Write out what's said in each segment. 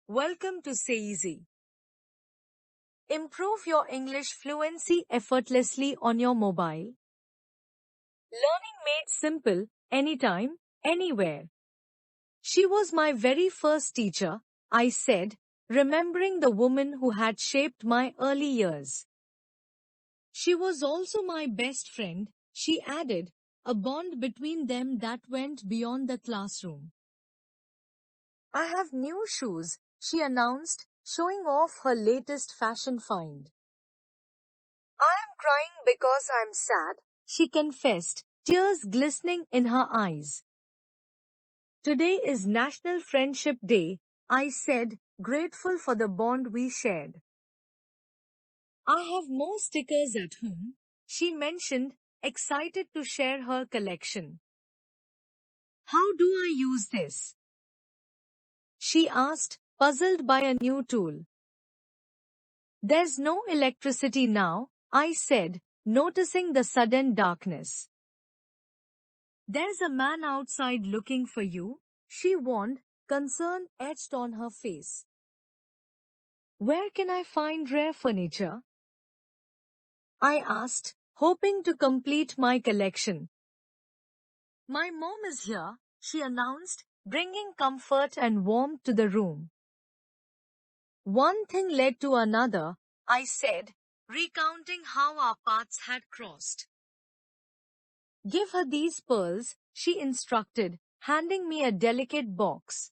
Welcome to Say Easy. Improve your English fluency effortlessly on your mobile. Learning made simple, anytime, anywhere. She was my very first teacher, I said, remembering the woman who had shaped my early years. She was also my best friend, she added, a bond between them that went beyond the classroom. I have new shoes, she announced, showing off her latest fashion find. I am crying because I'm sad, she confessed, tears glistening in her eyes. Today is National Friendship Day, I said, grateful for the bond we shared. I have more stickers at home, she mentioned, excited to share her collection. How do I use this? She asked, puzzled by a new tool. There's no electricity now, I said, noticing the sudden darkness. There's a man outside looking for you, she warned, concern etched on her face. Where can I find rare furniture? I asked, hoping to complete my collection. My mom is here, she announced, bringing comfort and warmth to the room. One thing led to another, I said, recounting how our paths had crossed. Give her these pearls, she instructed, handing me a delicate box.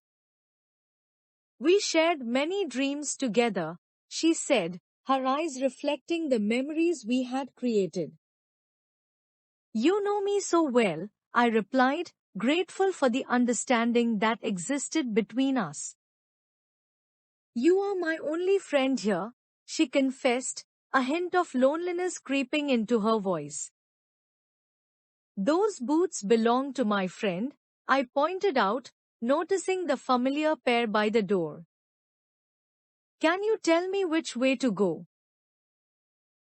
We shared many dreams together, she said, her eyes reflecting the memories we had created. You know me so well, I replied, grateful for the understanding that existed between us. You are my only friend here, she confessed, a hint of loneliness creeping into her voice. Those boots belong to my friend, I pointed out, noticing the familiar pair by the door. Can you tell me which way to go?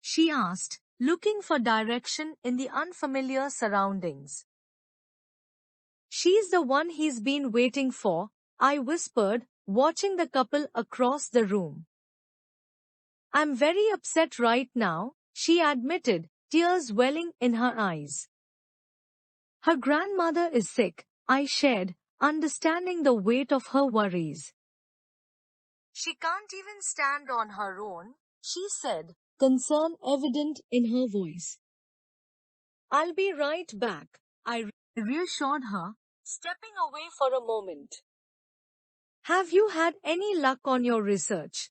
She asked, looking for direction in the unfamiliar surroundings. She's the one he's been waiting for, I whispered, watching the couple across the room. I'm very upset right now, she admitted, tears welling in her eyes. Her grandmother is sick, I shared, understanding the weight of her worries. She can't even stand on her own, she said, concern evident in her voice. I'll be right back, I reassured her, stepping away for a moment. Have you had any luck on your research?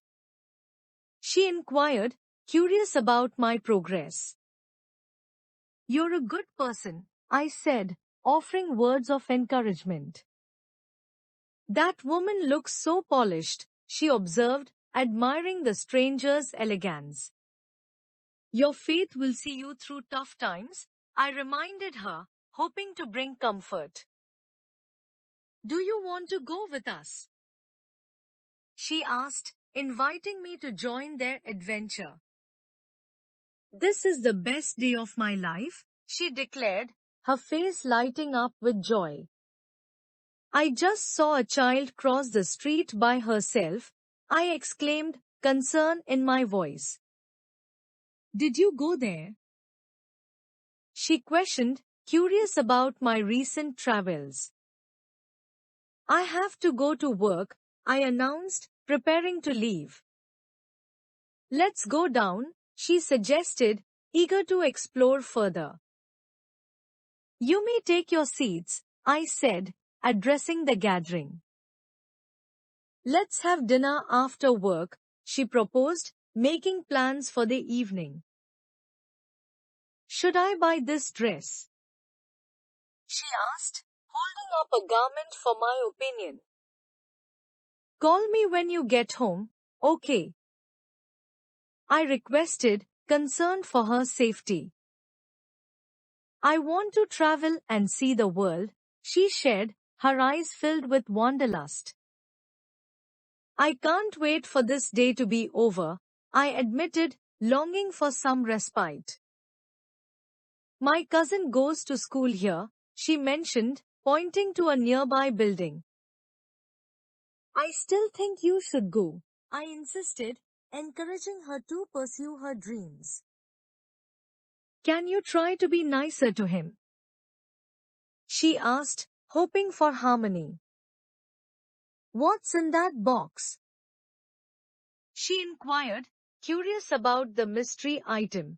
She inquired, curious about my progress. You're a good person, I said, offering words of encouragement. That woman looks so polished, she observed, admiring the stranger's elegance. Your faith will see you through tough times, I reminded her, hoping to bring comfort. Do you want to go with us? She asked, inviting me to join their adventure. This is the best day of my life, she declared, her face lighting up with joy. I just saw a child cross the street by herself, I exclaimed, concern in my voice. Did you go there? She questioned, curious about my recent travels. I have to go to work, I announced, preparing to leave. Let's go down, she suggested, eager to explore further. You may take your seats, I said, addressing the gathering. Let's have dinner after work, she proposed, making plans for the evening. Should I buy this dress? She asked, holding up a garment for my opinion. Call me when you get home, okay? I requested, concerned for her safety. I want to travel and see the world, she shared, her eyes filled with wanderlust. I can't wait for this day to be over, I admitted, longing for some respite. My cousin goes to school here, she mentioned, pointing to a nearby building. I still think you should go, I insisted, encouraging her to pursue her dreams. Can you try to be nicer to him? She asked, hoping for harmony. What's in that box? She inquired, curious about the mystery item.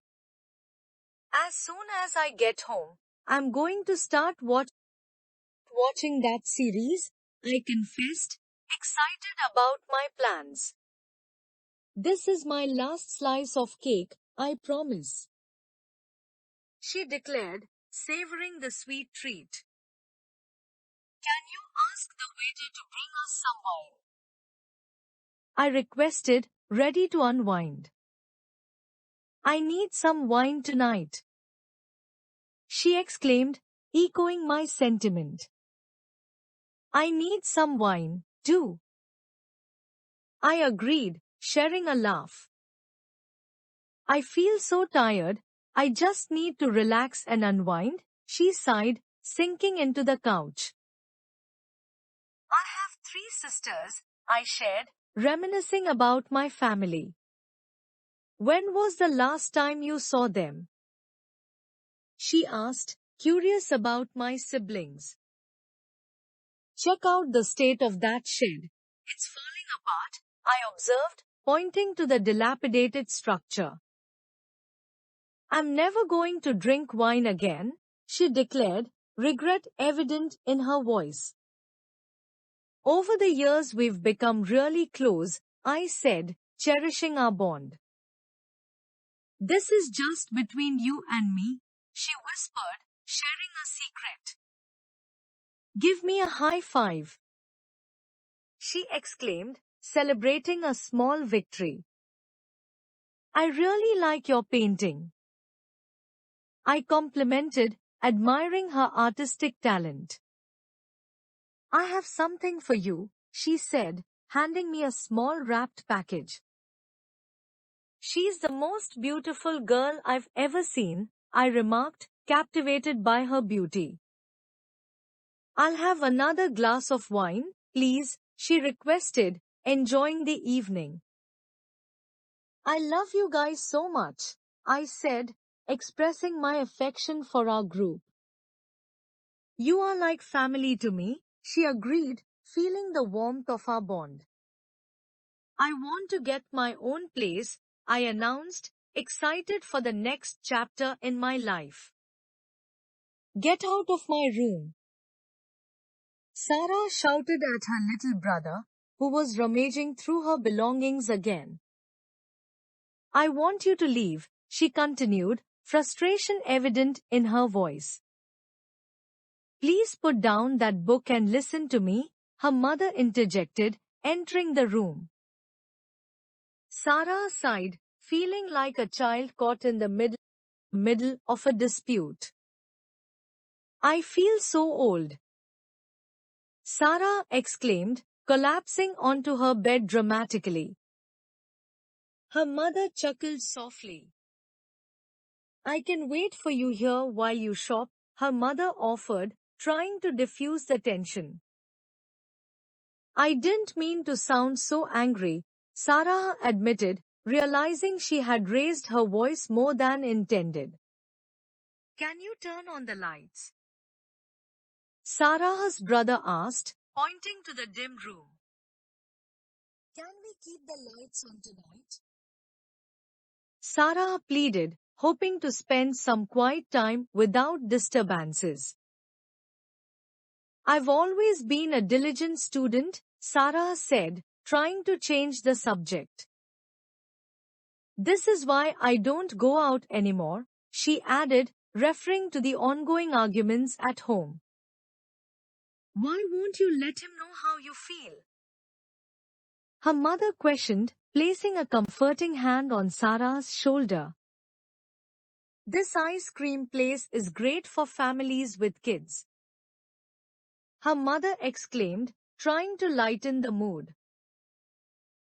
As soon as I get home, I'm going to start watching that series, I confessed, excited about my plans. This is my last slice of cake, I promise, she declared, savoring the sweet treat. Can you ask the waiter to bring us some wine? I requested, ready to unwind. I need some wine tonight, she exclaimed, echoing my sentiment. I need some wine, too. I agreed, sharing a laugh. I feel so tired, I just need to relax and unwind, she sighed, sinking into the couch. I have 3 sisters, I shared, reminiscing about my family. When was the last time you saw them? She asked, curious about my siblings. Check out the state of that shed. It's falling apart, I observed, pointing to the dilapidated structure. I'm never going to drink wine again, she declared, regret evident in her voice. Over the years we've become really close, I said, cherishing our bond. This is just between you and me, she whispered, sharing a secret. Give me a high five, she exclaimed, celebrating a small victory. I really like your painting, I complimented, admiring her artistic talent. I have something for you, she said, handing me a small wrapped package. She's the most beautiful girl I've ever seen, I remarked, captivated by her beauty. I'll have another glass of wine, please, she requested, enjoying the evening. I love you guys so much, I said, expressing my affection for our group. You are like family to me, she agreed, feeling the warmth of our bond. I want to get my own place, I announced, excited for the next chapter in my life. Get out of my room, Sarah shouted at her little brother, who was rummaging through her belongings again. I want you to leave, she continued, frustration evident in her voice. Please put down that book and listen to me, her mother interjected, entering the room. Sarah sighed, feeling like a child caught in the middle of a dispute. I feel so old, Sarah exclaimed, collapsing onto her bed dramatically. Her mother chuckled softly. I can wait for you here while you shop, her mother offered, trying to diffuse the tension. I didn't mean to sound so angry, Sarah admitted, realizing she had raised her voice more than intended. Can you turn on the lights? Sarah's brother asked, pointing to the dim room. Can we keep the lights on tonight? Sarah pleaded, hoping to spend some quiet time without disturbances. I've always been a diligent student, Sarah said, trying to change the subject. This is why I don't go out anymore, she added, referring to the ongoing arguments at home. Why won't you let him know how you feel? Her mother questioned, placing a comforting hand on Sarah's shoulder. This ice cream place is great for families with kids, her mother exclaimed, trying to lighten the mood.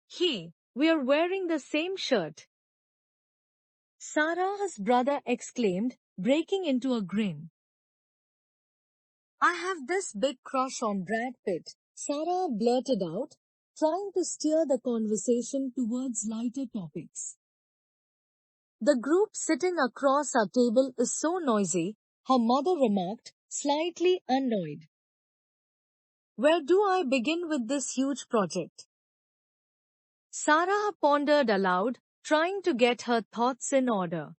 Hey, we're wearing the same shirt, Sarah's brother exclaimed, breaking into a grin. I have this big crush on Brad Pitt, Sarah blurted out, trying to steer the conversation towards lighter topics. The group sitting across our table is so noisy, her mother remarked, slightly annoyed. Where do I begin with this huge project? Sarah pondered aloud, trying to get her thoughts in order.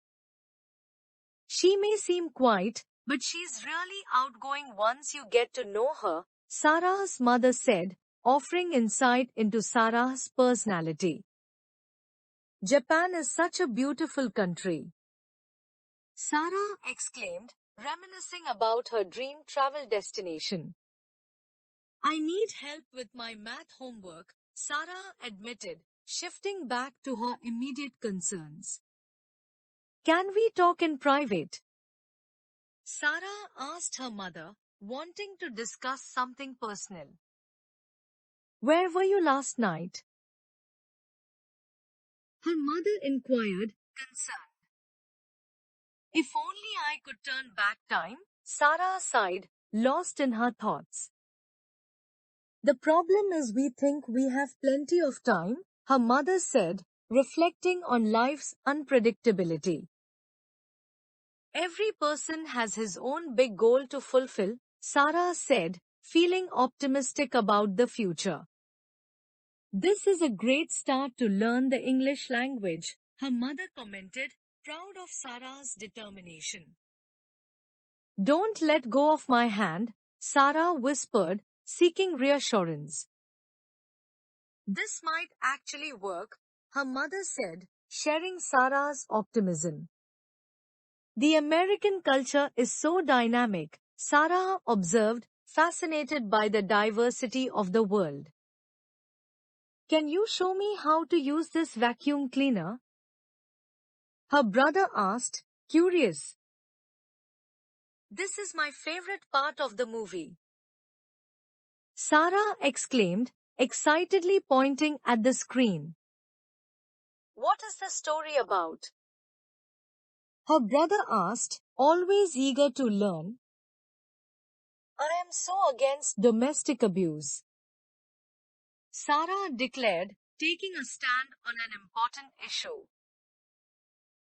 She may seem quiet, but she's really outgoing once you get to know her, Sarah's mother said, offering insight into Sarah's personality. Japan is such a beautiful country, Sarah exclaimed, reminiscing about her dream travel destination. I need help with my math homework, Sarah admitted, shifting back to her immediate concerns. Can we talk in private? Sarah asked her mother, wanting to discuss something personal. Where were you last night? Her mother inquired, concerned. If only I could turn back time, Sarah sighed, lost in her thoughts. The problem is we think we have plenty of time, her mother said, reflecting on life's unpredictability. Every person has his own big goal to fulfill, Sarah said, feeling optimistic about the future. This is a great start to learn the English language, her mother commented, proud of Sarah's determination. Don't let go of my hand, Sarah whispered, seeking reassurance. This might actually work, her mother said, sharing Sarah's optimism. The American culture is so dynamic, Sarah observed, fascinated by the diversity of the world. Can you show me how to use this vacuum cleaner? Her brother asked, curious. This is my favorite part of the movie, Sarah exclaimed, excitedly pointing at the screen. What is the story about? Her brother asked, always eager to learn. I am so against domestic abuse, Sarah declared, taking a stand on an important issue.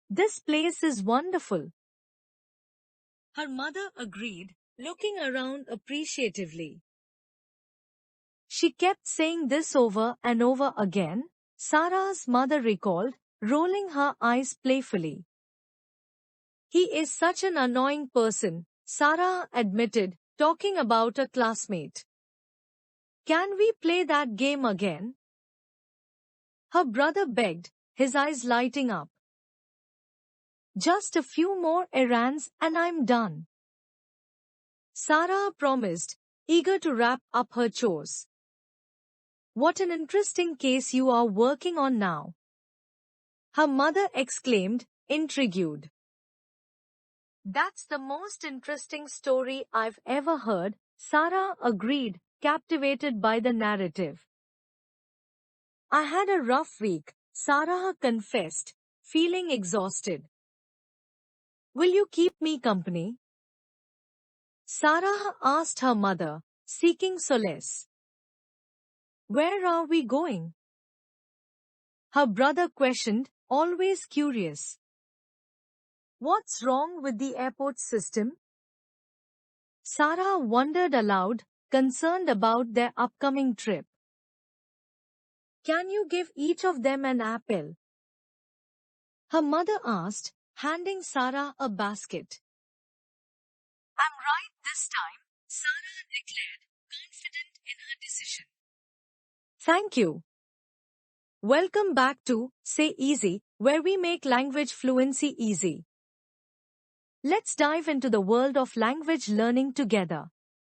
This place is wonderful, her mother agreed, looking around appreciatively. She kept saying this over and over again, Sarah's mother recalled, rolling her eyes playfully. He is such an annoying person, Sarah admitted, talking about a classmate. Can we play that game again? Her brother begged, his eyes lighting up. Just a few more errands and I'm done, Sarah promised, eager to wrap up her chores. What an interesting case you are working on now, her mother exclaimed, intrigued. That's the most interesting story I've ever heard, Sarah agreed, captivated by the narrative. I had a rough week, Sarah confessed, feeling exhausted. Will you keep me company? Sarah asked her mother, seeking solace. Where are we going? Her brother questioned, always curious. What's wrong with the airport system? Sarah wondered aloud, concerned about their upcoming trip. Can you give each of them an apple? Her mother asked, handing Sarah a basket. I'm right this time, Sarah declared, confident in her decision. Thank you. Welcome back to Say Easy, where we make language fluency easy. Let's dive into the world of language learning together.